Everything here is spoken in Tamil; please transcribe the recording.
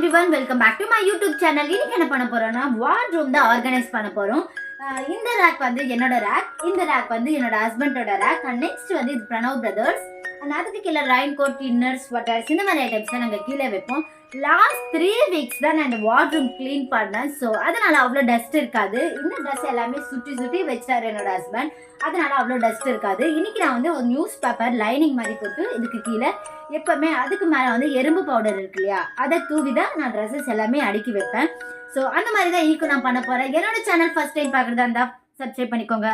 everyone, welcome back to my YouTube channel. இன்னைக்கு என்ன பண்ண போறோம்னா வார்ட்ரூம் தான் ஆர்கனைஸ் பண்ண போறோம். இந்த ரேக் வந்து என்னோட ரேக், இந்த ரேக் வந்து என்னோட ஹஸ்பண்டோட ரேக், அண்ட் நெக்ஸ்ட் வந்து இது பிரணவ் பிரதர்ஸ். அண்ட் அதுக்கு கீழே ரெயின் கோட், இன்னர்ஸ், ஸ்வெட்டர்ஸ் இந்த மாதிரி ஐட்டம்ஸ் தான் நாங்கள் கீழே வைப்போம். லாஸ்ட் 3 வீக்ஸ் தான் நான் இந்த வார்ட்ரூம் க்ளீன் பண்ணேன். ஸோ அதனால அவ்வளோ டஸ்ட் இருக்காது. இந்த ட்ரெஸ் எல்லாமே சுற்றி சுற்றி வச்சாரு என்னோட ஹஸ்பண்ட், அதனால அவ்வளோ டஸ்ட் இருக்காது. இன்னைக்கு நான் வந்து ஒரு நியூஸ் பேப்பர் லைனிங் மாதிரி போட்டு இதுக்கு கீழே எப்பவுமே அதுக்கு மேலே வந்து எறும்பு பவுடர் இருக்கு இல்லையா, அதை தூவி தான் நான் ட்ரெஸ்ஸஸ் எல்லாமே அடுக்கி வைப்பேன். ஸோ அந்த மாதிரி தான் இன்னைக்கு நான் பண்ண போறேன். என்னோட சேனல் ஃபர்ஸ்ட் டைம் பார்க்குறதா இருந்தால் சப்ஸ்கிரைப் பண்ணிக்கோங்க.